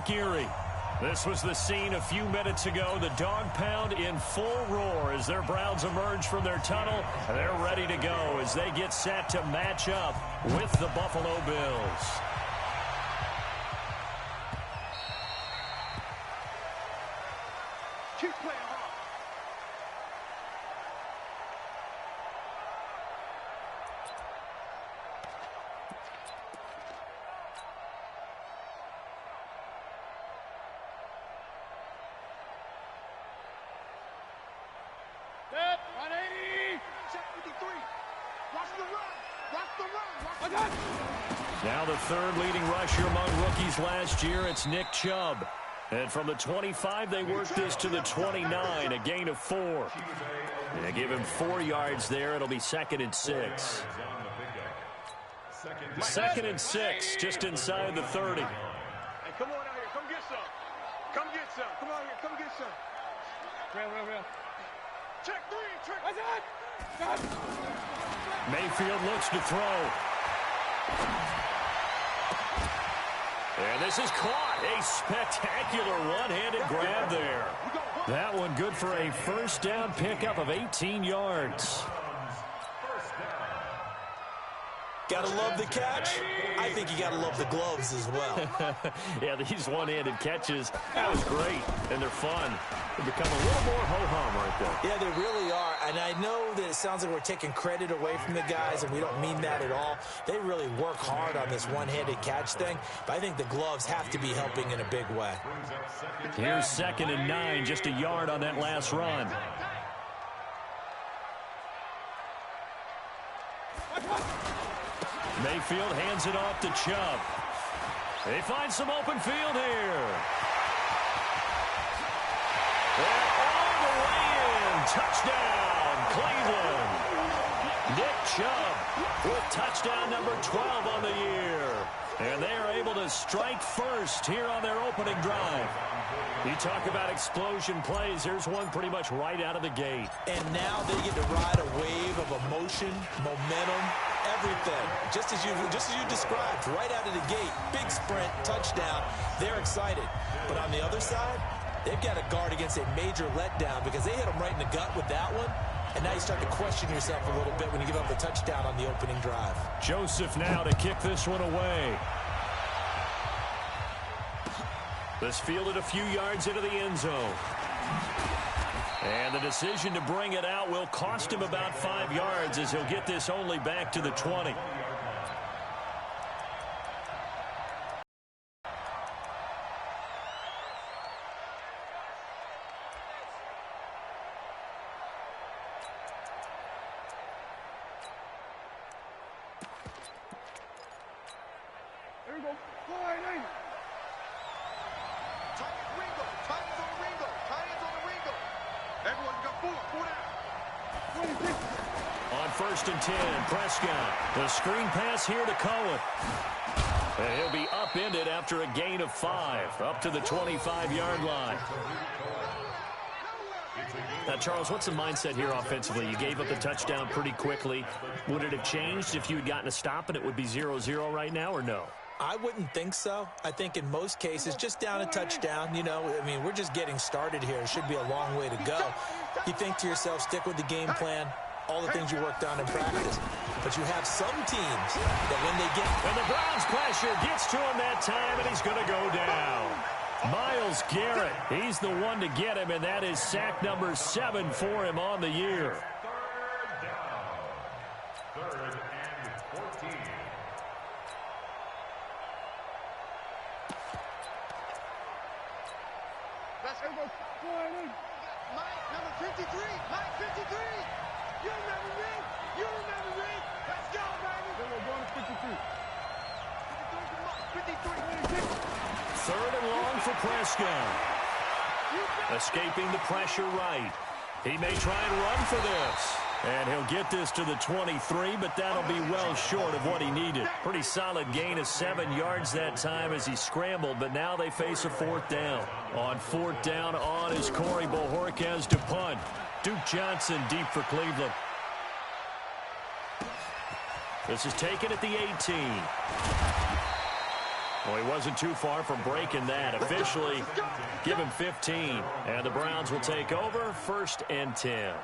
Lake Erie. This was the scene a few minutes ago. The dog pound in full roar as their Browns emerge from their tunnel. They're ready to go as they get set to match up with the Buffalo Bills. Keep playing hard. Set, 180. Check 53. Watch the run. Watch the run. Watch the Now the third leading rusher among rookies last year, it's Nick Chubb. And from the 25, they work this to the 29, a gain of 4. They give him 4 yards there. It'll be 2nd and 6. 2nd and 6, just inside the 30. Hey, come on out here. Come get some. Come get some. Come on here. Come get some. Real. Check 3. Check. Mayfield looks to throw. And this is caught. A spectacular one-handed grab there. That one good for a first down pickup of 18 yards. Gotta love the catch. I think you gotta love the gloves as well. Yeah, these one-handed catches, that was great, and they're fun. They become a little more ho-hum right there. Yeah, they really are, and I know that it sounds like we're taking credit away from the guys, and we don't mean that at all. They really work hard on this one-handed catch thing, but I think the gloves have to be helping in a big way. Here's 2nd and 9, just a yard on that last run. Mayfield hands it off to Chubb. They find some open field here. And all the way in. Touchdown, Cleveland. Nick Chubb with touchdown number 12 on the year. And they are able to strike first here on their opening drive. You talk about explosion plays. Here's one pretty much right out of the gate. And now they get to ride a wave of emotion, momentum, everything. Just as you described, right out of the gate. Big sprint, touchdown. They're excited. But on the other side, they've got to guard against a major letdown because they hit them right in the gut with that one. And now you start to question yourself a little bit when you give up a touchdown on the opening drive. Joseph now to kick this one away. This fielded a few yards into the end zone. And the decision to bring it out will cost him about 5 yards as he'll get this only back to the 20. There we go. Ringo. Titans on Ringo. Titans on the Ringo. Everyone's got 4 down. On 1st and 10, Prescott. The screen pass here to Cohen. And he'll be upended after a gain of 5, up to the 25-yard line. Now, Charles, what's the mindset here offensively? You gave up the touchdown pretty quickly. Would it have changed if you had gotten a stop and it would be 0-0 right now, or no? I wouldn't think so. I think in most cases, just down a touchdown, I mean, we're just getting started here. It should be a long way to go. You think to yourself, stick with the game plan, all the things you worked on in practice. But you have some teams that when they get... And the Browns pressure gets to him that time, and he's going to go down. Myles Garrett, he's the one to get him, and that is sack number 7 for him on the year. Third and 14. Let's go. Mike, number 53. Mike, 53. You remember me. Let's go, baby. Go to 53. 53. 3rd and long for Prescott. Escaping the pressure right. He may try and run for this. And he'll get this to the 23, but that'll be well short of what he needed. Pretty solid gain of 7 yards that time as he scrambled, but now they face a 4th down. On 4th down on is Corey Bojorquez to punt. Duke Johnson deep for Cleveland. This is taken at the 18. Well, he wasn't too far from breaking that. Officially, give him 15. And the Browns will take over, 1st and 10.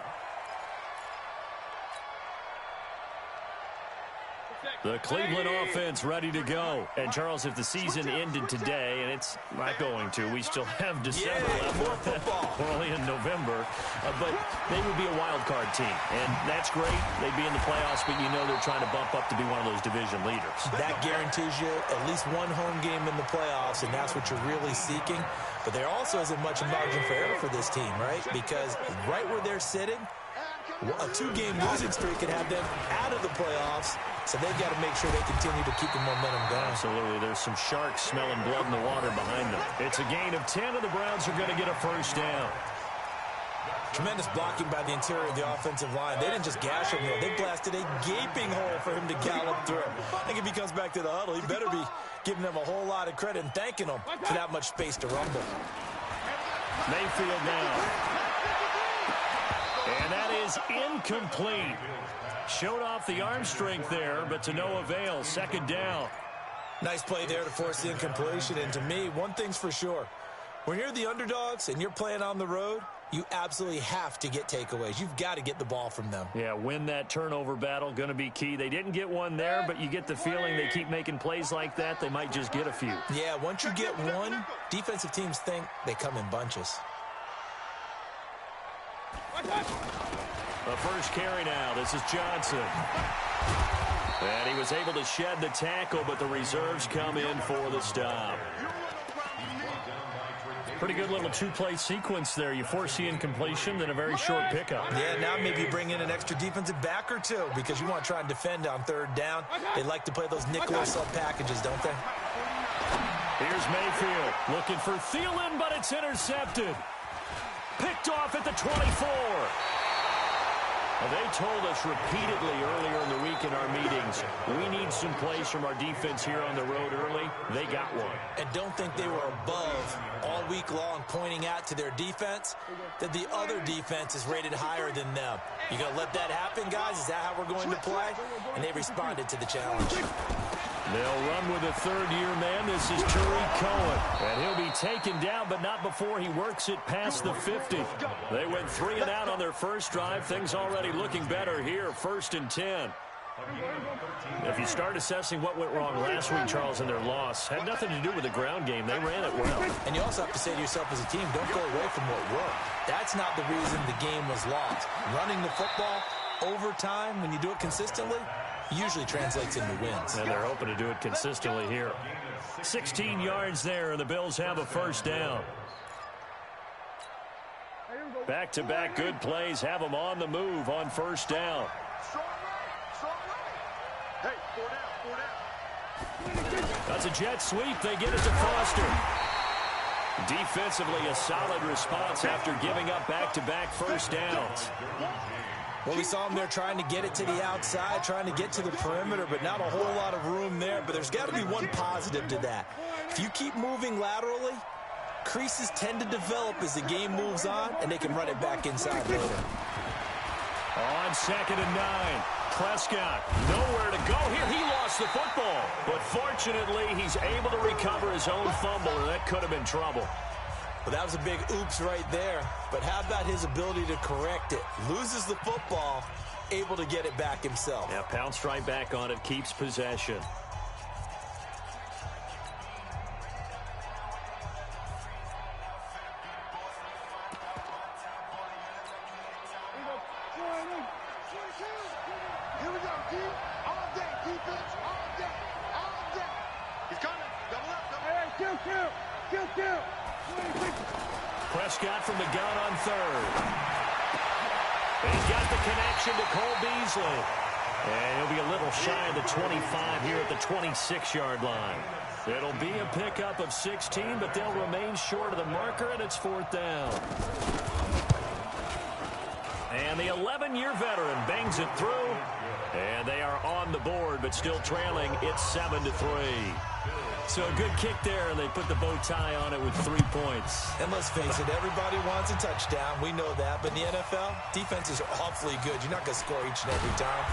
The Cleveland offense ready to go. And, Charles, if the season ended today, and it's not going to, we still have December left. More football. We're only in November. But they would be a wild card team. And that's great. They'd be in the playoffs, but you know they're trying to bump up to be one of those division leaders. That guarantees you at least one home game in the playoffs, and that's what you're really seeking. But there also isn't much margin for error for this team, right? Because right where they're sitting, a 2-game losing streak could have them out of the playoffs, so they've got to make sure they continue to keep the momentum going. Absolutely. There's some sharks smelling blood in the water behind them. It's a gain of 10, and the Browns are going to get a 1st down. Tremendous blocking by the interior of the offensive line. They didn't just gash him, though. They blasted a gaping hole for him to gallop through. I think if he comes back to the huddle, he better be giving them a whole lot of credit and thanking them for that much space to rumble. Mayfield now. And that is incomplete. Showed off the arm strength there, but to no avail. 2nd down. Nice play there to force the incompletion. And to me, one thing's for sure. When you're the underdogs and you're playing on the road, you absolutely have to get takeaways. You've got to get the ball from them. Yeah, win that turnover battle, going to be key. They didn't get one there, but you get the feeling they keep making plays like that, they might just get a few. Yeah, once you get one, defensive teams think they come in bunches. The first carry now. This is Johnson. And he was able to shed the tackle, but the reserves come in for the stop. Pretty good little 2-play sequence there. You force the incompletion, then a very short pickup. Yeah, now maybe you bring in an extra defensive back or two because you want to try and defend on 3rd down. They like to play those nickel or sub packages, don't they? Here's Mayfield looking for Thielen, but it's intercepted. Picked off at the 24. Well, they told us repeatedly earlier in the week in our meetings, we need some plays from our defense here on the road early. They got one. And don't think they were above all week long pointing out to their defense that the other defense is rated higher than them. You going to let that happen, guys? Is that how we're going to play? And they responded to the challenge. They'll run with a 3rd-year man. This is Tariq Cohen. And he'll be taken down, but not before he works it past the 50. They went 3 and out on their first drive. Things already looking better here. 1st and 10. If you start assessing what went wrong last week, Charles, in their loss, had nothing to do with the ground game. They ran it well. And you also have to say to yourself as a team, don't go away from what worked. That's not the reason the game was lost. Running the football over time, when you do it consistently, usually translates into wins. And they're hoping to do it consistently here. 16 yards there, and the Bills have a 1st down. Back-to-back good plays have them on the move on 1st down. That's a jet sweep. They get it to Foster. Defensively, a solid response after giving up back-to-back 1st downs. Well, we saw them there trying to get it to the outside, trying to get to the perimeter, but not a whole lot of room there. But there's got to be one positive to that. If you keep moving laterally, creases tend to develop as the game moves on, and they can run it back inside later. On 2nd and 9, Prescott nowhere to go here. He lost the football, but fortunately, he's able to recover his own fumble, and that could have been trouble. Well, that was a big oops right there. But how about his ability to correct it? Loses the football, able to get it back himself. Yeah, pounced right back on it, keeps possession. Here we go, D. All day, defense, all day, all day. He's coming. Double up, double up. Hey, kill. Prescott from the gun on 3rd. He's got the connection to Cole Beasley. And he'll be a little shy of the 25 here at the 26-yard line. It'll be a pickup of 16, but they'll remain short of the marker, and it's 4th down. And the 11-year veteran bangs it through. And they are on the board, but still trailing. It's 7-3. So a good kick there, and they put the bow tie on it with 3 points. And let's face it, everybody wants a touchdown. We know that. But in the NFL, defenses are awfully good. You're not going to score each and every time.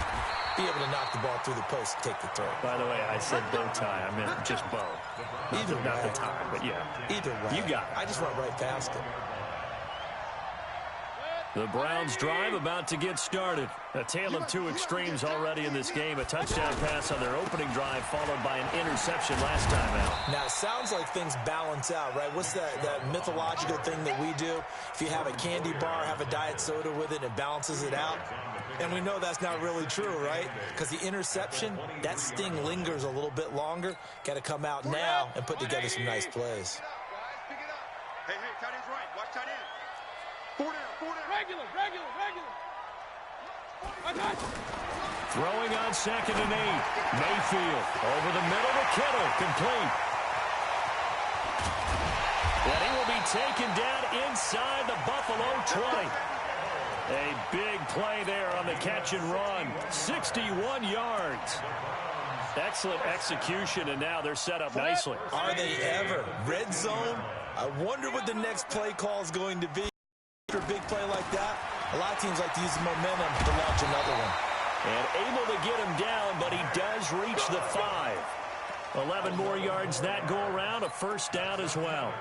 Be able to knock the ball through the post and take the throw. By the way, I said bow tie. I meant just bow. Not the tie, but yeah. Either way. You got it. I just went right past it. The Browns drive about to get started. A tale of two extremes already in this game. A touchdown pass on their opening drive followed by an interception last time out. Now, it sounds like things balance out, right? What's that mythological thing that we do? If you have a candy bar, have a diet soda with it, it balances it out. And we know that's not really true, right? Because the interception, that sting lingers a little bit longer. Got to come out now and put together some nice plays. Hey, tight end's right. Watch tight end. 4 down. Regular. Throwing on 2nd and 8. Mayfield over the middle to Kittle. Complete. And he will be taken down inside the Buffalo 20. A big play there on the catch and run. 61 yards. Excellent execution, and now they're set up nicely. Are they ever? Red zone? I wonder what the next play call is going to be. After a big play like that, a lot of teams like to use the momentum to launch another one. And able to get him down, but he does reach the 5. 11 more yards that go around, a first down as well.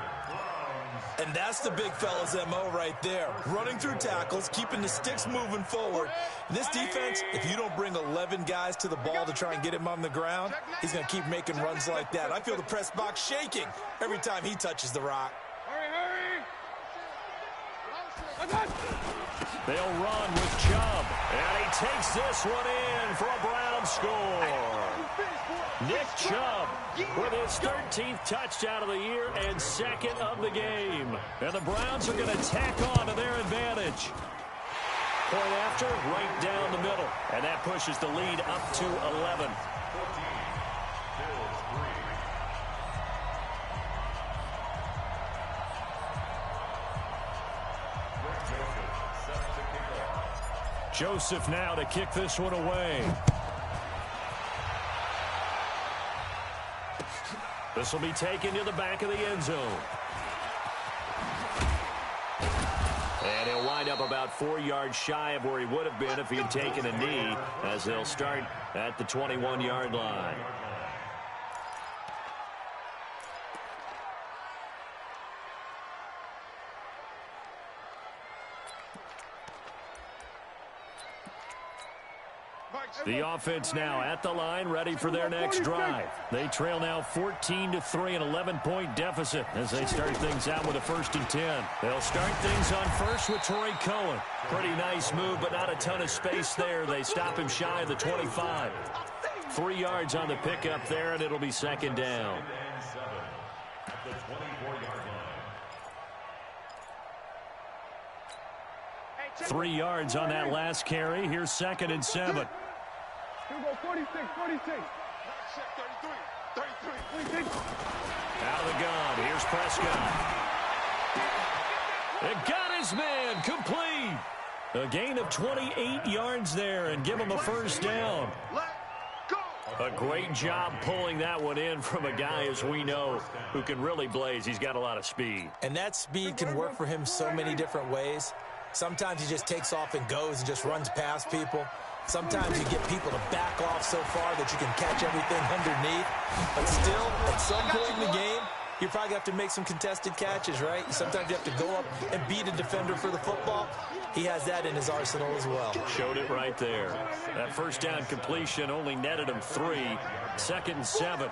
And that's the big fella's MO right there. Running through tackles, keeping the sticks moving forward. This defense, if you don't bring 11 guys to the ball to try and get him on the ground, he's going to keep making runs like that. I feel the press box shaking every time he touches the rock. Hurry. They'll run with Chubb. And he takes this one in for a Brown score. Nick Chubb with his 13th touchdown of the year and 2nd of the game. And the Browns are going to tack on to their advantage. Point after, right down the middle. And that pushes the lead up to 11. Joseph now to kick this one away. This will be taken to the back of the end zone. And he'll wind up about 4 yards shy of where he would have been if he had taken a knee, as they'll start at the 21-yard line. The offense now at the line, ready for their next drive. They trail now 14-3, an 11-point deficit as they start things out with a 1st and 10. They'll start things on first with Torrey Cohen. Pretty nice move, but not a ton of space there. They stop him shy of the 25. 3 yards on the pickup there, and it'll be 2nd down. 3 yards on that last carry. Here's 2nd and 7. Here we go, 46. 33. Out of the gun. Here's Prescott. It got his man complete. A gain of 28 yards there and give him a 1st down. A great job pulling that one in from a guy, as we know, who can really blaze. He's got a lot of speed. And that speed can work for him so many different ways. Sometimes he just takes off and goes and just runs past people. Sometimes you get people to back off so far that you can catch everything underneath. But still, at some point in the game, you probably have to make some contested catches, right? Sometimes you have to go up and beat a defender for the football. He has that in his arsenal as well. Showed it right there. That 1st down completion only netted him 3. 2nd and 7.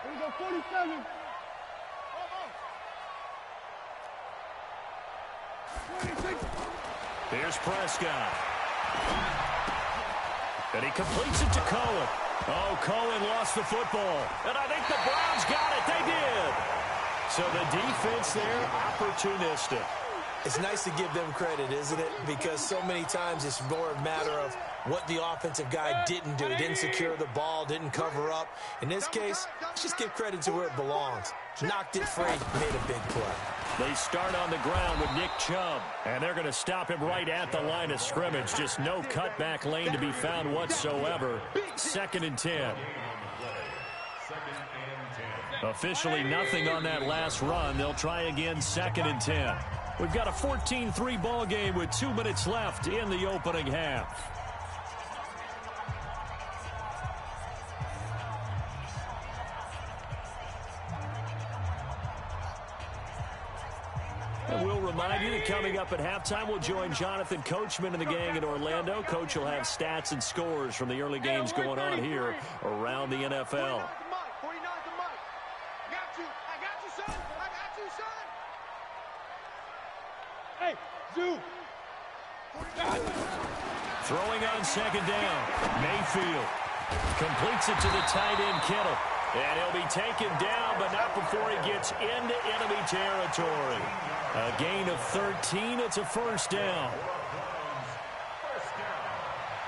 Here we go, 47. Here's Prescott. And he completes it to Cohen. Oh, Cohen lost the football. And I think the Browns got it. They did. So the defense there, opportunistic. It's nice to give them credit, isn't it? Because so many times it's more a matter of what the offensive guy didn't do. He didn't secure the ball, didn't cover up. In this case, let's just give credit to where it belongs. Knocked it free, made a big play. They start on the ground with Nick Chubb. And they're going to stop him right at the line of scrimmage. Just no cutback lane to be found whatsoever. 2nd and 10. Officially nothing on that last run. They'll try again 2nd and 10. We've got a 14-3 ball game with 2 minutes left in the opening half. And we'll remind you that coming up at halftime, we'll join Jonathan Coachman and the gang in Orlando. Coach will have stats and scores from the early games going on here around the NFL. Throwing on 2nd down. Mayfield completes it to the tight end, Kittle. And he'll be taken down, but not before he gets into enemy territory. A gain of 13. It's a 1st down.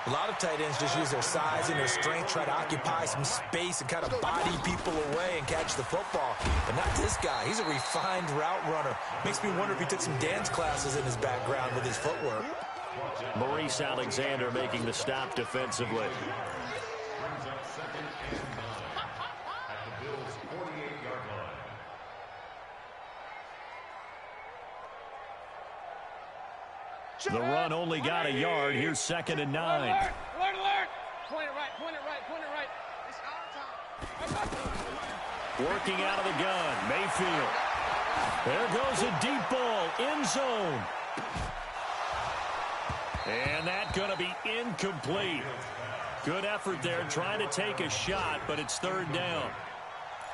A lot of tight ends just use their size and their strength, try to occupy some space and kind of body people away and catch the football. But not this guy. He's a refined route runner. Makes me wonder if he took some dance classes in his background with his footwork. Maurice Alexander making the stop defensively. The run only got a yard. Here's 2nd and 9. Alert! Point it right, point it right, point it right. It's our time. Working out of the gun, Mayfield. There goes a deep ball, end zone. And that's going to be incomplete. Good effort there, trying to take a shot, but it's 3rd down.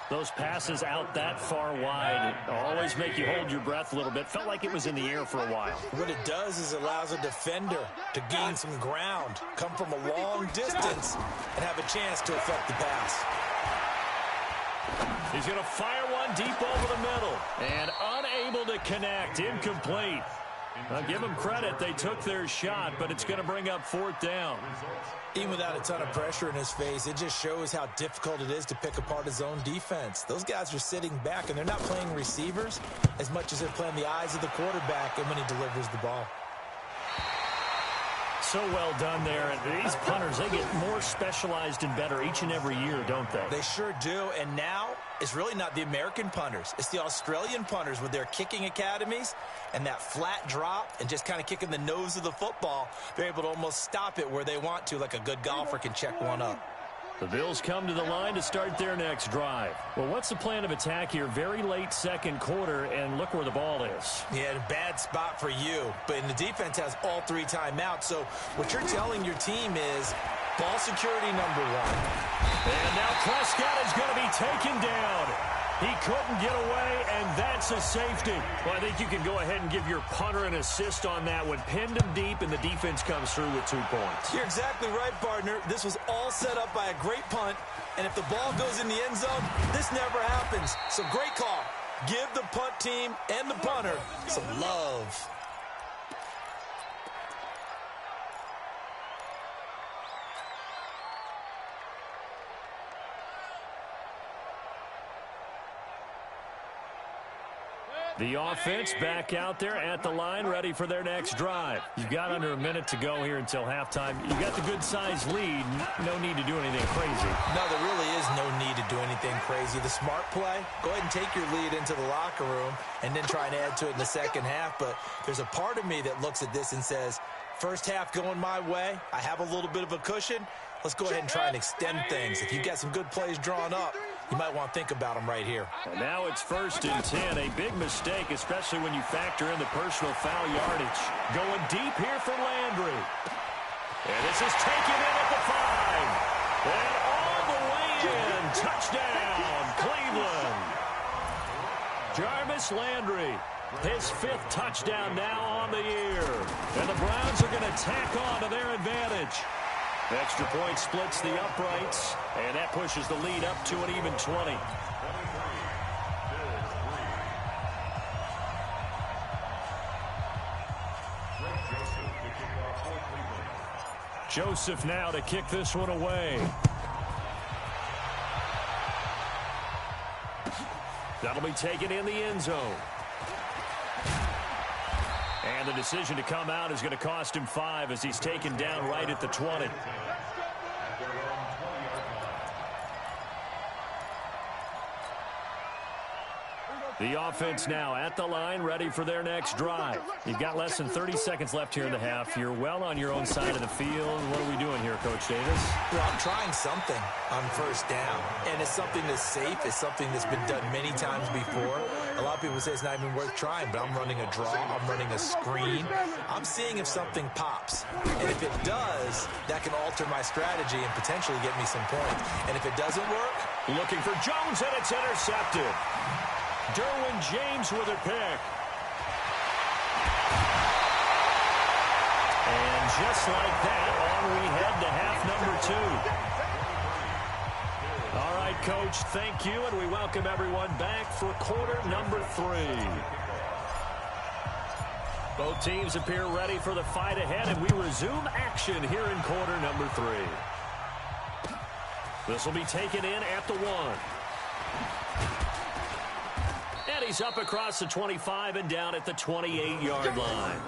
Those passes out that far wide always make you hold your breath a little bit. Felt like it was in the air for a while. What it does is it allows a defender to gain some ground, come from a long distance, and have a chance to affect the pass. He's going to fire one deep over the middle. And unable to connect. Incomplete. I'll give them credit. They took their shot, but it's going to bring up 4th down. Even without a ton of pressure in his face, it just shows how difficult it is to pick apart his own defense. Those guys are sitting back, and they're not playing receivers as much as they're playing the eyes of the quarterback and when he delivers the ball. So well done there. And these punters, they get more specialized and better each and every year, don't they? They sure do. And now it's really not the American punters. It's the Australian punters with their kicking academies and that flat drop and just kind of kicking the nose of the football. They're able to almost stop it where they want to, like a good golfer can check one up. The Bills come to the line to start their next drive. Well, what's the plan of attack here? Very late 2nd quarter, and look where the ball is. Yeah, a bad spot for you. But the defense has all 3 timeouts. So what you're telling your team is ball security number 1. And now Prescott is going to be taken down. He couldn't get away, and that's a safety. Well, I think you can go ahead and give your punter an assist on that one. Pinned him deep, and the defense comes through with 2 points. You're exactly right, partner. This was all set up by a great punt, and if the ball goes in the end zone, this never happens. So great call. Give the punt team and the punter some love. The offense back out there at the line, ready for their next drive. You've got under a minute to go here until halftime. You've got the good-sized lead. No need to do anything crazy. No, there really is no need to do anything crazy. The smart play, go ahead and take your lead into the locker room and then try and add to it in the second half. But there's a part of me that looks at this and says, first half going my way, I have a little bit of a cushion. Let's go ahead and try and extend things. If you've got some good plays drawn up, you might want to think about them right here. And now it's 1st and 10. A big mistake, especially when you factor in the personal foul yardage. Going deep here for Landry. And this is taken in at the 5. And all the way in. Touchdown, Cleveland. Jarvis Landry, his 5th touchdown now on the year. And the Browns are going to tack on to their advantage. Extra point splits the uprights, and that pushes the lead up to an even 20. Joseph now to kick this one away. That'll be taken in the end zone. And the decision to come out is going to cost him 5 as he's taken down right at the 20. The offense now at the line, ready for their next drive. You've got less than 30 seconds left here in the half. You're well on your own side of the field. What are we doing here, Coach Davis? Well, I'm trying something on first down, and it's something that's safe. It's something that's been done many times before. A lot of people say it's not even worth trying, but I'm running a draw. I'm running a screen. I'm seeing if something pops, and if it does, that can alter my strategy and potentially get me some points. And if it doesn't work, looking for Jones, and it's intercepted. Derwin James with a pick. And just like that, on we head to half number 2. All right, Coach, thank you, and we welcome everyone back for quarter number 3. Both teams appear ready for the fight ahead, and we resume action here in quarter number 3. This will be taken in at the 1. And he's up across the 25 and down at the 28-yard line.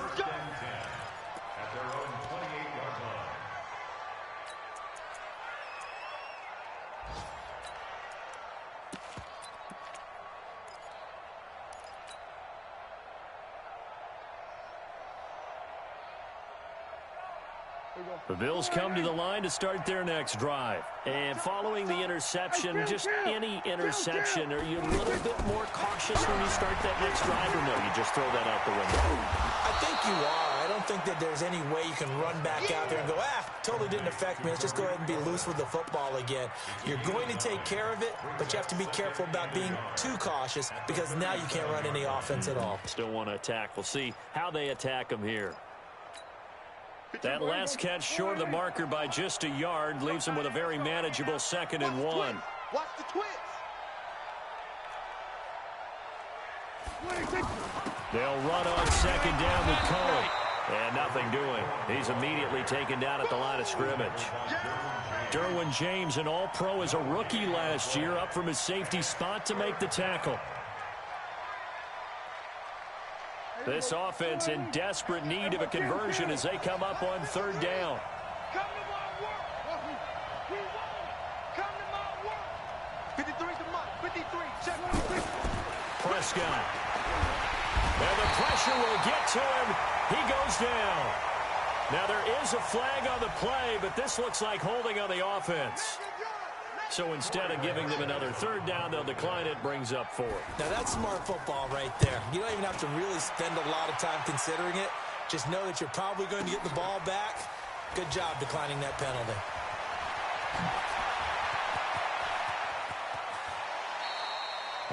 The Bills come to the line to start their next drive. And following the interception, just any interception, are you a little bit more cautious when you start that next drive, or no, you just throw that out the window? I think you are. I don't think that there's any way you can run back out there and go, totally didn't affect me. Let's just go ahead and be loose with the football again. You're going to take care of it, but you have to be careful about being too cautious because now you can't run any offense at all. Still want to attack. We'll see how they attack them here. That last catch short of the marker by just a yard leaves him with a very manageable 2nd and 1. Watch the twist. They'll run on 2nd down with Cohen. And nothing doing. He's immediately taken down at the line of scrimmage. Derwin James, an all-pro as a rookie last year, up from his safety spot to make the tackle. This offense in desperate need of a conversion as they come up on 3rd down. Come to my work. We won. Come to my work. 53's the mark. 53. Check. Prescott. And the pressure will get to him. He goes down. Now there is a flag on the play, but this looks like holding on the offense. So instead of giving them another 3rd down, they'll decline it, brings up 4. Now that's smart football right there. You don't even have to really spend a lot of time considering it. Just know that you're probably going to get the ball back. Good job declining that penalty.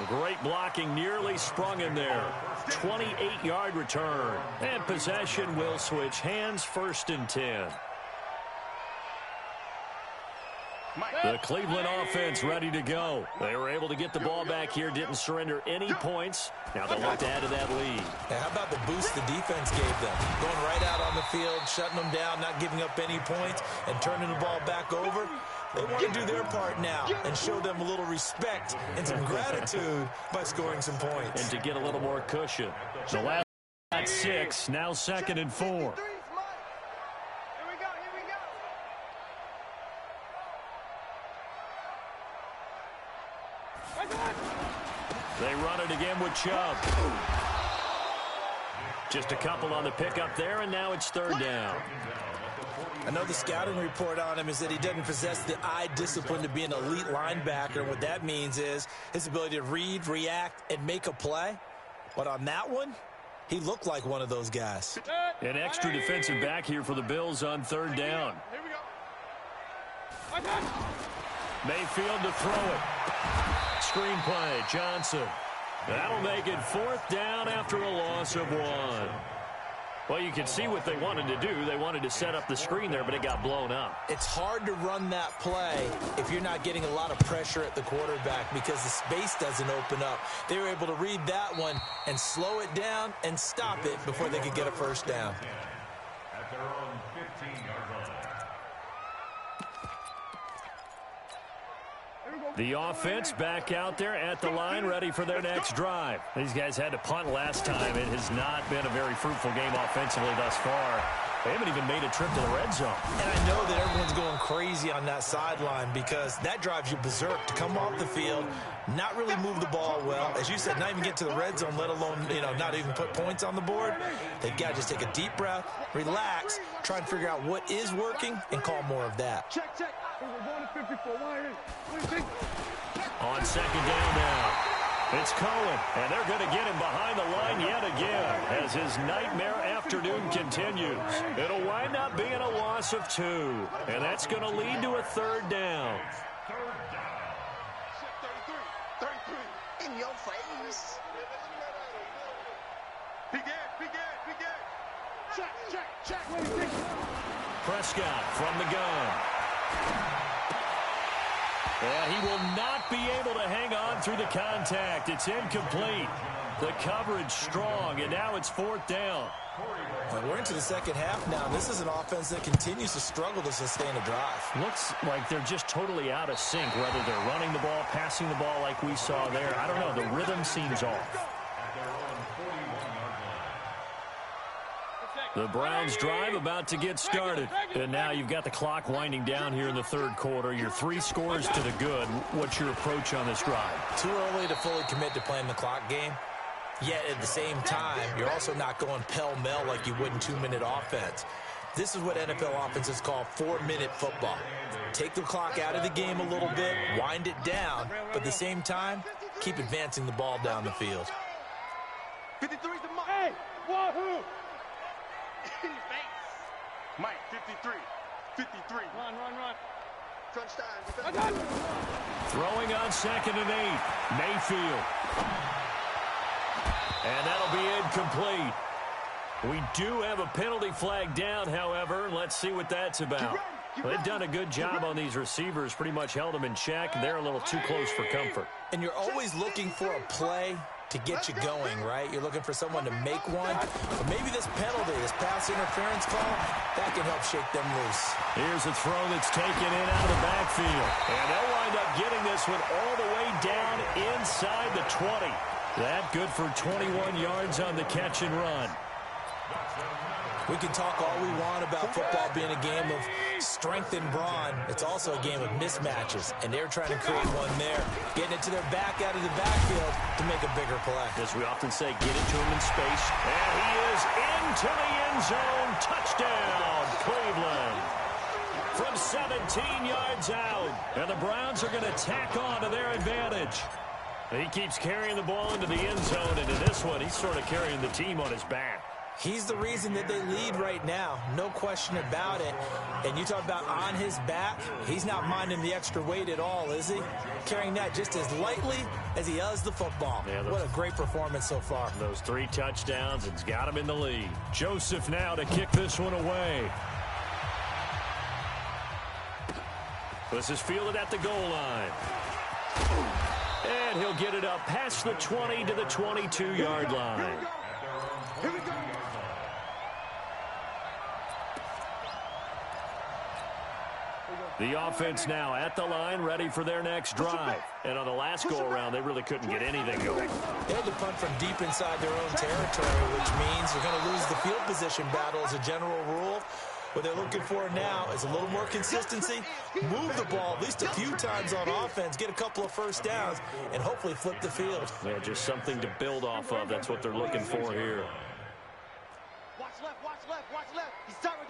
Great blocking, nearly sprung in there. 28-yard return. And possession will switch hands, 1st and 10. The Cleveland offense ready to go. They were able to get the ball back here, didn't surrender any points. Now they'll look to add to that lead. Now, how about the boost the defense gave them? Going right out on the field, shutting them down, not giving up any points, and turning the ball back over. They want to do their part now and show them a little respect and some gratitude by scoring some points. And to get a little more cushion. The last at 6, now 2nd and 4. They run it again with Chubb. Just a couple on the pickup there, and now it's 3rd down. I know the scouting report on him is that he doesn't possess the eye discipline to be an elite linebacker. And what that means is his ability to read, react, and make a play. But on that one, he looked like one of those guys. An extra defensive back here for the Bills on 3rd down. Mayfield to throw it. Screenplay, Johnson. That'll make it 4th down after a loss of 1. Well, you can see what they wanted to do. They wanted to set up the screen there, but it got blown up. It's hard to run that play if you're not getting a lot of pressure at the quarterback because the space doesn't open up. They were able to read that one and slow it down and stop it before they could get a 1st down. At their own 15-yard line. The offense back out there at the line, ready for their next drive. These guys had to punt last time. It has not been a very fruitful game offensively thus far. They haven't even made a trip to the red zone. And I know that everyone's going crazy on that sideline because that drives you berserk to come off the field, not really move the ball well. As you said, not even get to the red zone, let alone, not even put points on the board. They got to just take a deep breath, relax, try and figure out what is working, and call more of that. Check. We're going to 54. What do you think? On second down now, it's Cohen, and they're going to get him behind the line yet again as his nightmare afternoon continues. It'll wind up being a loss of 2, and that's going to lead to a third down. 33. In your face. Begin. Check. What do you think? Prescott from the gun. Yeah, he will not be able to hang on through the contact. It's incomplete. The coverage strong, and now it's 4th down. Well, we're into the second half now. This is an offense that continues to struggle to sustain a drive. Looks like they're just totally out of sync, whether they're running the ball, passing the ball like we saw there. I don't know. The rhythm seems off. The Browns drive about to get started. And now you've got the clock winding down here in the third quarter. You're 3 scores to the good. What's your approach on this drive? Too early to fully commit to playing the clock game. Yet at the same time, you're also not going pell-mell like you would in 2-minute offense. This is what NFL offenses call 4-minute football. Take the clock out of the game a little bit, wind it down, but at the same time, keep advancing the ball down the field. 53's the mark. Hey, wahoo! In his face. Mike, 53. Run. Crunch time. Throwing on 2nd and 8. Mayfield. And that'll be incomplete. We do have a penalty flag down, however. Let's see what that's about. They've done a good job on these receivers, pretty much held them in check. They're a little too close for comfort. And you're always looking for a play to get you going, right? You're looking for someone to make one. But maybe this penalty, this pass interference call, that can help shake them loose. Here's a throw that's taken in out of the backfield. And they'll wind up getting this one all the way down inside the 20. That good for 21 yards on the catch and run. We can talk all we want about football being a game of strength and brawn. It's also a game of mismatches, and they're trying to create one there, getting it to their back out of the backfield to make a bigger play. As we often say, get it to him in space. And he is into the end zone. Touchdown, Cleveland. From 17 yards out. And the Browns are going to tack on to their advantage. He keeps carrying the ball into the end zone, and in this one, he's sort of carrying the team on his back. He's the reason that they lead right now, no question about it. And you talk about on his back, he's not minding the extra weight at all, is he? Carrying that just as lightly as he does the football. Yeah, what a great performance so far. Those 3 touchdowns, it's got him in the lead. Joseph now to kick this one away. This is fielded at the goal line. And he'll get it up past the 20 to the 22-yard line. Here we go. The offense now at the line, ready for their next drive. And on the last go-around, they really couldn't get anything going. They had to punt from deep inside their own territory, which means they're going to lose the field position battle as a general rule. What they're looking for now is a little more consistency, move the ball at least a few times on offense, get a couple of first downs, and hopefully flip the field. Yeah, just something to build off of. That's what they're looking for here. Watch left. He's starting.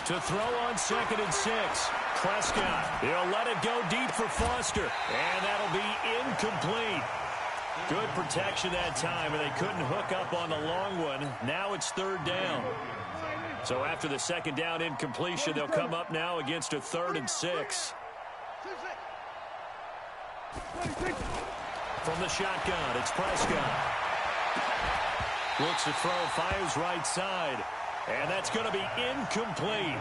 To throw on 2nd and 6. Prescott. He'll let it go deep for Foster. And that'll be incomplete. Good protection that time, and they couldn't hook up on the long one. Now it's 3rd down. So after the 2nd down incompletion, they'll come up now against a 3rd and 6. From the shotgun, it's Prescott. Looks to throw, fires right side. And that's going to be incomplete.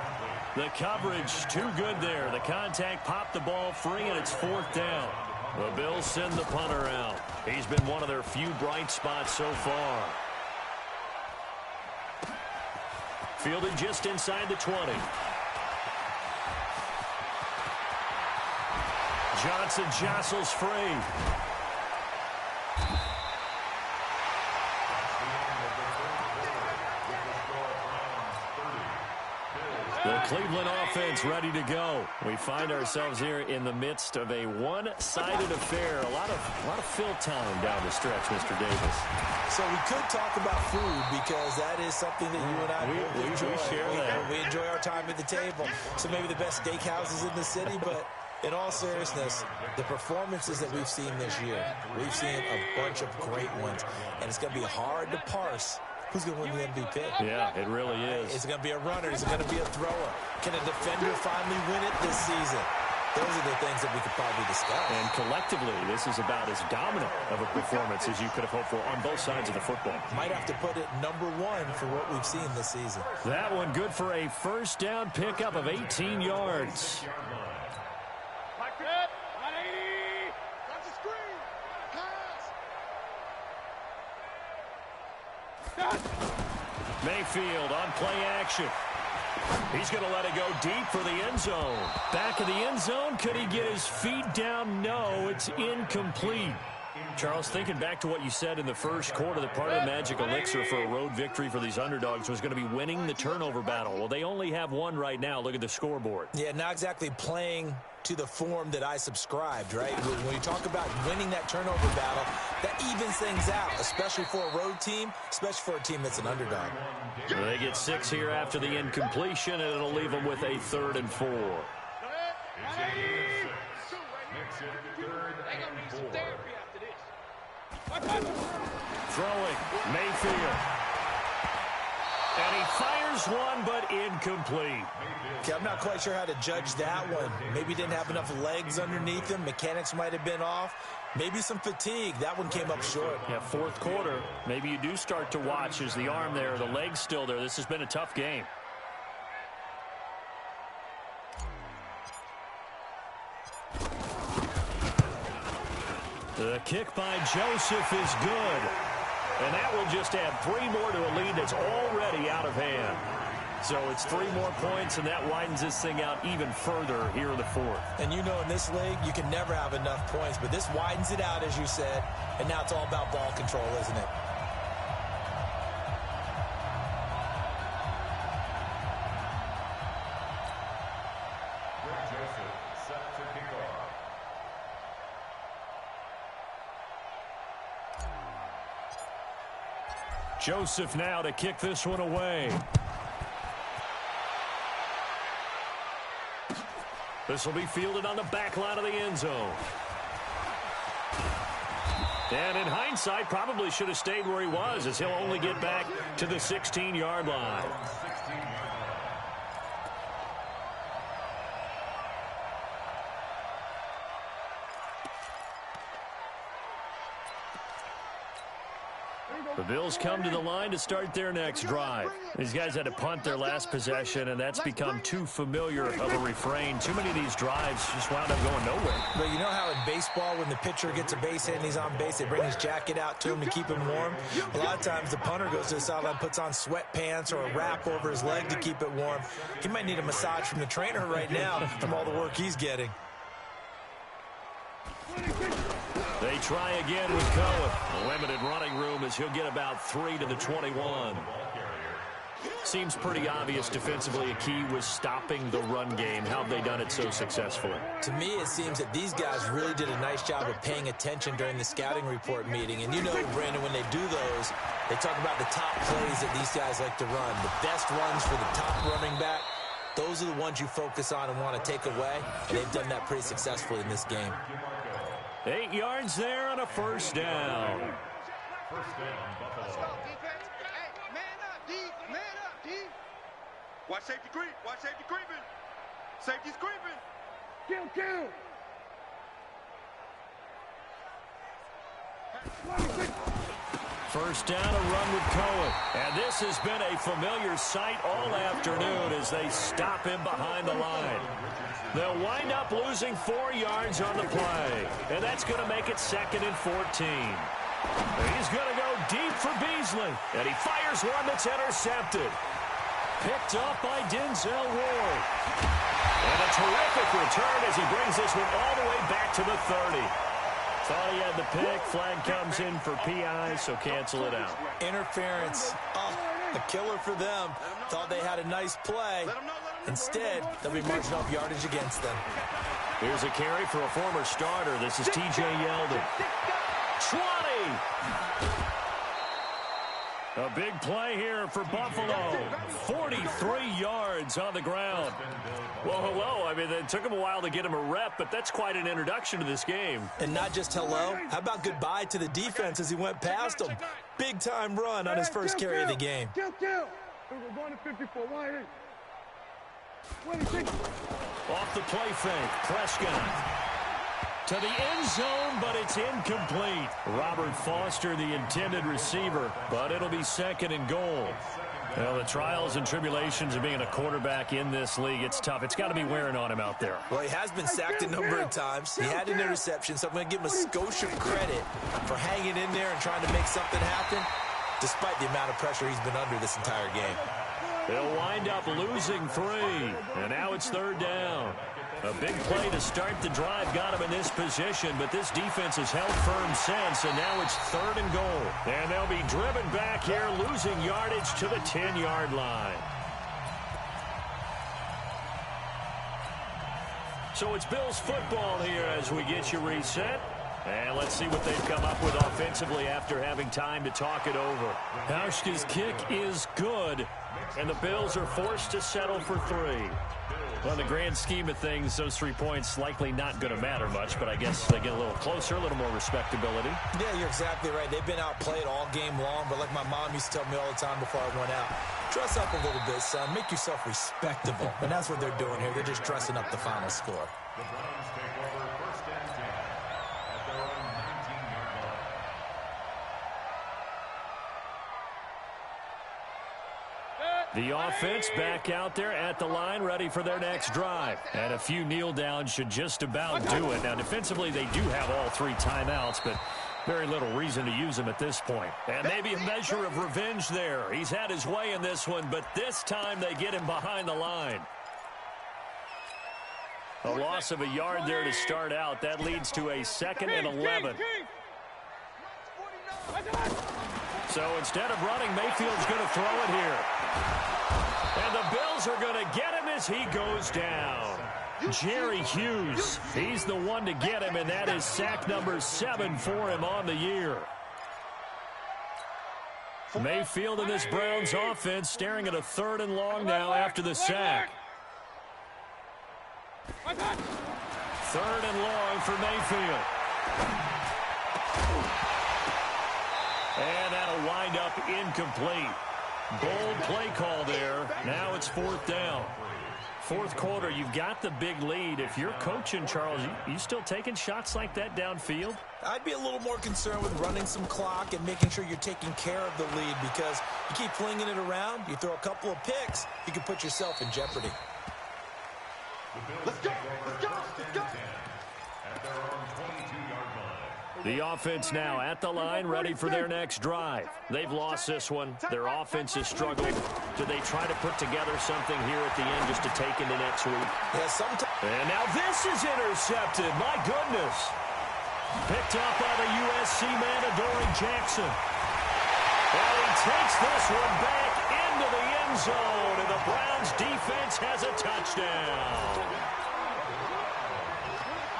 The coverage too good there. The contact popped the ball free, and it's 4th down. The Bills send the punter out. He's been one of their few bright spots so far. Fielded just inside the 20. Johnson jostles free. The Cleveland offense ready to go. We find ourselves here in the midst of a one-sided affair. A lot of fill time down the stretch, Mr. Davis. So we could talk about food because that is something that you and I enjoy. We share that. We enjoy our time at the table. So maybe the best steakhouses in the city, but in all seriousness, the performances that we've seen this year, we've seen a bunch of great ones, and it's going to be hard to parse who's going to win the MVP. Yeah, it really is. Is it going to be a runner? Is it going to be a thrower? Can a defender finally win it this season? Those are the things that we could probably discuss. And collectively, this is about as dominant of a performance as you could have hoped for on both sides of the football. Might have to put it number one for what we've seen this season. That one good for a first down pickup of 18 yards. Mayfield on play action. He's going to let it go deep for the end zone. Back of the end zone. Could he get his feet down? No, it's incomplete. Charles, thinking back to what you said in the first quarter, that part of the magic elixir for a road victory for these underdogs was going to be winning the turnover battle. Well, they only have one right now. Look at the scoreboard. Yeah, not exactly playing to the form that I subscribed, right? When you talk about winning that turnover battle, that evens things out, especially for a road team, especially for a team that's an underdog. Well, they get 6 here after the incompletion, and it'll leave them with a 3rd and 4. Throwing, Mayfield. And he fires one, but incomplete. Okay, I'm not quite sure how to judge that one. Maybe he didn't have enough legs underneath him. Mechanics might have been off. Maybe some fatigue. That one came up short. Yeah, 4th quarter. Maybe you do start to watch as the arm there, the leg's still there. This has been a tough game. The kick by Joseph is good. And that will just add 3 more to a lead that's already out of hand. So it's 3 more points, and that widens this thing out even further here in the 4th. And you know in this league, you can never have enough points, but this widens it out, as you said, and now it's all about ball control, isn't it? Joseph now to kick this one away. This will be fielded on the back line of the end zone. And in hindsight, probably should have stayed where he was, as he'll only get back to the 16-yard line. The Bills come to the line to start their next drive. These guys had to punt their last possession, and that's become too familiar of a refrain. Too many of these drives just wound up going nowhere. But you know how in baseball, when the pitcher gets a base hit and he's on base, they bring his jacket out to him to keep him warm? A lot of times the punter goes to the sideline, puts on sweatpants or a wrap over his leg to keep it warm. He might need a massage from the trainer right now from all the work he's getting. They try again with Cohen. A limited running room as he'll get about 3 to the 21. Seems pretty obvious defensively a key was stopping the run game. How have they done it so successfully? To me, it seems that these guys really did a nice job of paying attention during the scouting report meeting. And you know, Brandon, when they do those, they talk about the top plays that these guys like to run. The best runs for the top running back, those are the ones you focus on and want to take away. And they've done that pretty successfully in this game. 8 yards there on a first down. First down, Buffalo. Hey, man up, D. Man up, D. Watch safety creep. Watch safety creeping. Safety's creeping. Kill. First down, a run with Cohen. And this has been a familiar sight all afternoon as they stop him behind the line. They'll wind up losing 4 yards on the play. And that's going to make it 2nd and 14. He's going to go deep for Beasley. And he fires one that's intercepted. Picked up by Denzel Ward. And a terrific return as he brings this one all the way back to the 30. Thought he had the pick. Flag comes in for PI, so cancel it out. Interference. Oh, a killer for them. Thought they had a nice play. Instead, they'll be marching off yardage against them. Here's a carry for a former starter. This is T.J. Yeldon. 20! A big play here for Buffalo. 43 yards on the ground. Well, hello. I mean, it took him a while to get him a rep, but that's quite an introduction to this game. And not just hello. How about goodbye to the defense as he went past him? Big-time run on his first carry of the game. We're going to 54. 26. Off the play fake, Prescott. To the end zone, but it's incomplete. Robert Foster, the intended receiver, but it'll be second and goal. Well, the trials and tribulations of being a quarterback in this league, it's tough. It's got to be wearing on him out there. Well, he has been sacked a number of times. He had an interception, so I'm going to give him a skosh of credit for hanging in there and trying to make something happen, despite the amount of pressure he's been under this entire game. They'll wind up losing 3, and now it's third down. A big play to start the drive got him in this position, but this defense has held firm since, and now it's third and goal. And they'll be driven back here, losing yardage to the 10-yard line. So it's Bills football here as we get you reset. And let's see what they've come up with offensively after having time to talk it over. Hauschka's kick is good, and the Bills are forced to settle for 3. Well, in the grand scheme of things, those 3 points likely not going to matter much, but I guess they get a little closer, a little more respectability. Yeah, you're exactly right. They've been outplayed all game long, but like my mom used to tell me all the time before I went out, dress up a little bit, son. Make yourself respectable. And that's what they're doing here. They're just dressing up the final score. The Browns take over first and 10 at their own 19-yard line. The offense back out there at the line, ready for their next drive. And a few kneel downs should just about do it. Now, defensively, they do have all 3 timeouts, but very little reason to use them at this point. And maybe a measure of revenge there. He's had his way in this one, but this time they get him behind the line. A loss of a yard there to start out. That leads to a 2nd and 11. So instead of running, Mayfield's going to throw it here. And the Bills are going to get him as he goes down. Jerry Hughes, he's the one to get him, and that is sack number 7 for him on the year. Mayfield in this Browns offense staring at a 3rd and long now after the sack. 3rd and long for Mayfield. And that'll wind up incomplete. Bold play call there. Now it's 4th down. 4th quarter, you've got the big lead. If you're coaching, Charles, you still taking shots like that downfield? I'd be a little more concerned with running some clock and making sure you're taking care of the lead, because you keep flinging it around, you throw a couple of picks, you can put yourself in jeopardy. Let's go. Let's go. Let's go. At their own 22-yard line. The offense now at the line, ready for their next drive. They've lost this one. Their offense has struggled. Do they try to put together something here at the end just to take into next week? Yeah, sometimes. And now this is intercepted. My goodness. Picked up by the USC man, Adoree Jackson. And he takes this one back into the end zone, and the Browns defense has a touchdown.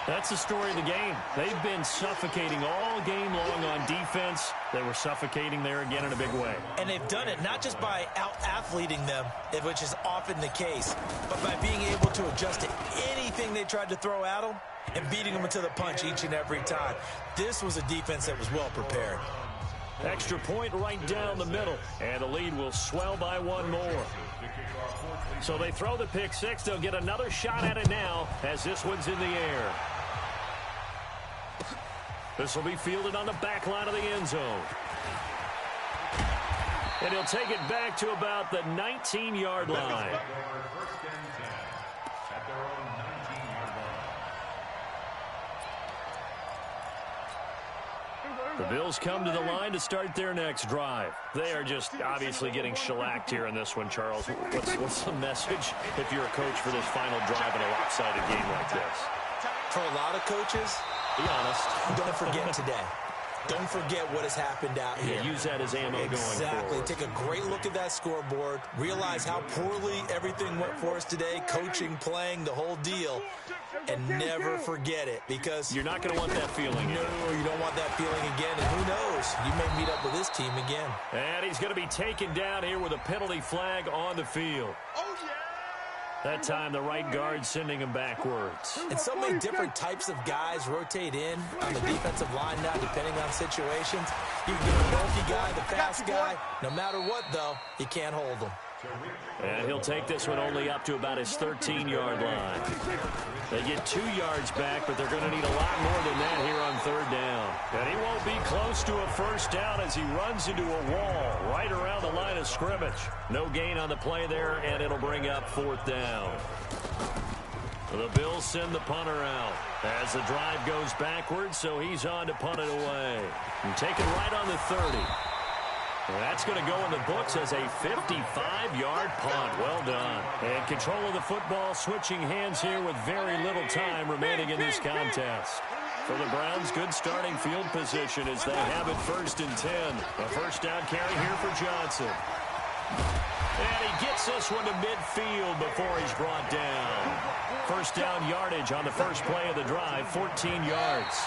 That's the story of the game. They've been suffocating all game long on defense. They were suffocating there again in a big way. And they've done it not just by out-athleting them, which is often the case, but by being able to adjust to anything they tried to throw at them and beating them to the punch each and every time. This was a defense that was well prepared. Extra point right down the middle, and the lead will swell by 1 more. So they throw the pick 6. They'll get another shot at it now as this one's in the air. This will be fielded on the back line of the end zone. And he'll take it back to about the 19-yard line. First and 10 at their own 19-yard line. The Bills come to the line to start their next drive. They are just obviously getting shellacked here in this one, Charles. What's the message if you're a coach for this final drive in a lopsided game like this? For a lot of coaches, be honest, don't forget today. Don't forget what has happened out here. Use that as ammo going forward. Exactly. Take a great look at that scoreboard. Realize how poorly everything went for us today. Coaching, playing, the whole deal. And never forget it, because you're not going to want that feeling. No, you don't want that feeling again. And who knows? You may meet up with this team again. And he's going to be taken down here with a penalty flag on the field. Oh, yeah! That time, the right guard sending him backwards. And so many different types of guys rotate in on the defensive line now, depending on situations. You can get the bulky guy, the fast guy. No matter what, though, you can't hold him. And he'll take this one only up to about his 13-yard line. They get 2 yards back, but they're going to need a lot more than that here on third down. And he won't be close to a first down as he runs into a wall right around the line of scrimmage. No gain on the play there, and it'll bring up fourth down. The Bills send the punter out as the drive goes backwards, so he's on to punt it away. And take it right on the 30. Well, that's going to go in the books as a 55-yard punt. Well done. And control of the football switching hands here with very little time remaining in this contest. For the Browns, good starting field position as they have it 1st and 10. A first down carry here for Johnson. And he gets this one to midfield before he's brought down. First down yardage on the first play of the drive, 14 yards.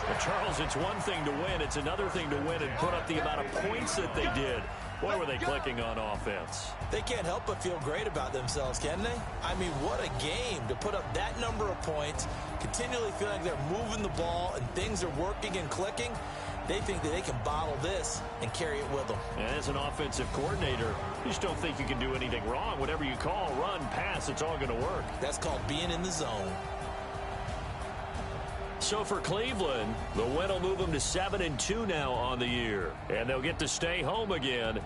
Well, Charles, it's one thing to win. It's another thing to win and put up the amount of points that they did. Boy, were they clicking on offense. They can't help but feel great about themselves, can they? I mean, what a game to put up that number of points, continually feeling like they're moving the ball and things are working and clicking. They think that they can bottle this and carry it with them. And as an offensive coordinator, you just don't think you can do anything wrong. Whatever you call, run, pass, it's all going to work. That's called being in the zone. So for Cleveland, the win will move them to 7-2 now on the year. And they'll get to stay home again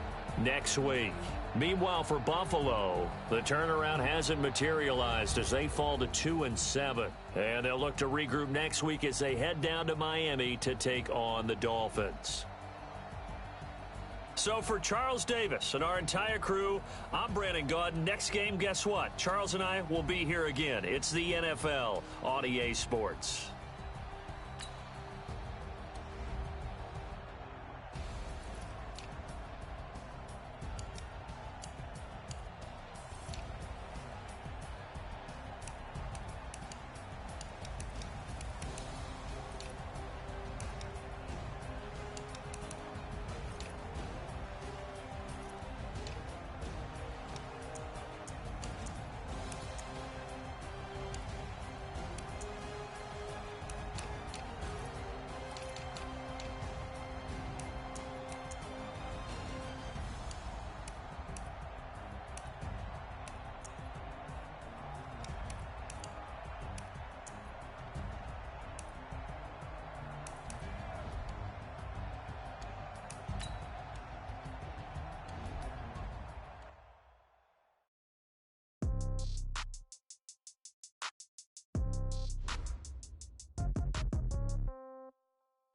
next week. Meanwhile, for Buffalo, the turnaround hasn't materialized as they fall to 2-7. And they'll look to regroup next week as they head down to Miami to take on the Dolphins. So for Charles Davis and our entire crew, I'm Brandon Gaudin. Next game, guess what? Charles and I will be here again. It's the NFL on EA Sports.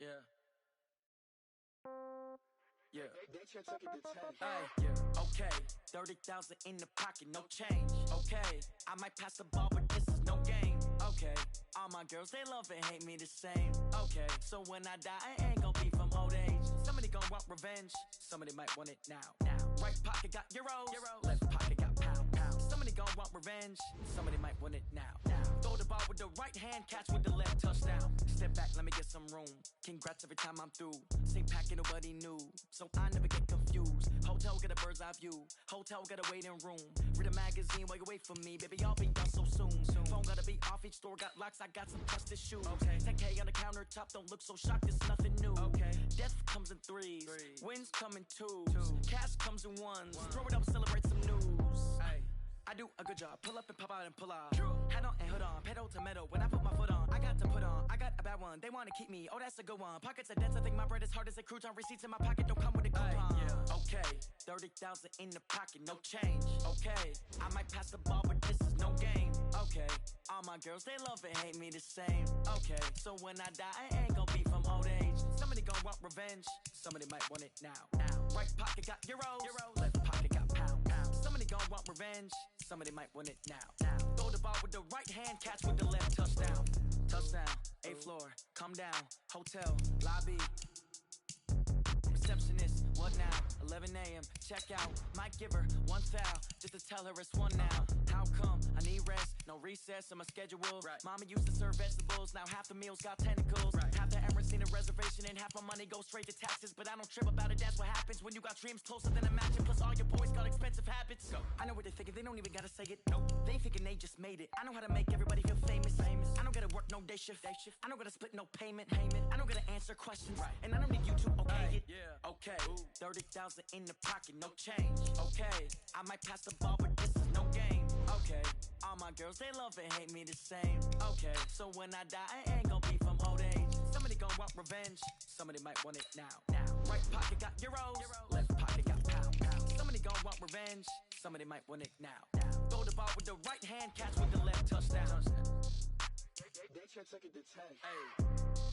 Yeah. Yeah. Okay. 30,000 in the pocket, no change. Okay. I might pass the ball, but this is no game. Okay. All my girls, they love and hate me the same. Okay. So when I die, I ain't gonna be from old age. Somebody gonna want revenge. Somebody might want it now. Right pocket got euros. Left pocket got pound. Somebody gonna want revenge. Somebody might want it now. Throw the ball with the right hand, catch with the left, touchdown. Step back, let me get some room. Congrats every time I'm through. Same packet, nobody knew, so I never get confused. Hotel got a bird's eye view. Hotel got a waiting room. Read a magazine while you wait for me, baby. I'll be done so soon. Phone gotta be off. Each store got locks. I got some trusted shoes. 10K on the countertop. Don't look so shocked. It's nothing new. Death comes in threes. Wins come in twos. Cash comes in ones. Throw it up, celebrate some news. I do a good job. Pull up and pop out and pull out. Head on and hood on. Pedal to metal. When I put my foot on, I got to put on. I got a bad one. They want to keep me. Oh, that's a good one. Pockets are dense. I think my bread is hard as a crouton. Receipts in my pocket don't come with a coupon. Okay. 30,000 in the pocket. No change. Okay. I might pass the ball, but this is no game. Okay. All All my girls, they love and hate me the same. Okay, so when I die, I ain't gon' be from old age. Somebody gon' want revenge. Somebody might want it now. Right pocket got euros. Left pocket got pound. Somebody gon' want revenge. Somebody might want it now. Throw the ball with the right hand, catch with the left. Touchdown. Touchdown. 8th floor. Come down. Hotel. Lobby. Receptionist, what now? 11 a.m. Check out. Might give her 1 foul just to tell her it's 1 now. How come? I need rest, no recess in my schedule. Right. Mama used to serve vegetables, now half the meals got tentacles. Right. Half the errands need a reservation and half my money goes straight to taxes. But I don't trip about it, that's what happens when you got dreams closer than a matching. Plus all your boys got expensive habits. Go. I know what they're thinking, they don't even gotta say it. Nope. They thinking they just made it. I know how to make everybody feel famous. I don't gotta work no day shift. I don't gotta split no payment. I don't gotta answer questions. Right. And I don't need you to okay it. Yeah. Okay. 30,000 in the pocket, no change. Okay. I might pass the ball, but this is no game. Okay. All my girls, they love and hate me the same. Okay. So when I die, I ain't gon' be from old age. Somebody gon' want revenge. Somebody might want it now. Right pocket got euros. Left pocket got pound. Somebody gon' want revenge. Somebody might want it now. Throw the ball with the right hand, catch with the left. Touchdown. They can't take it to 10. Hey.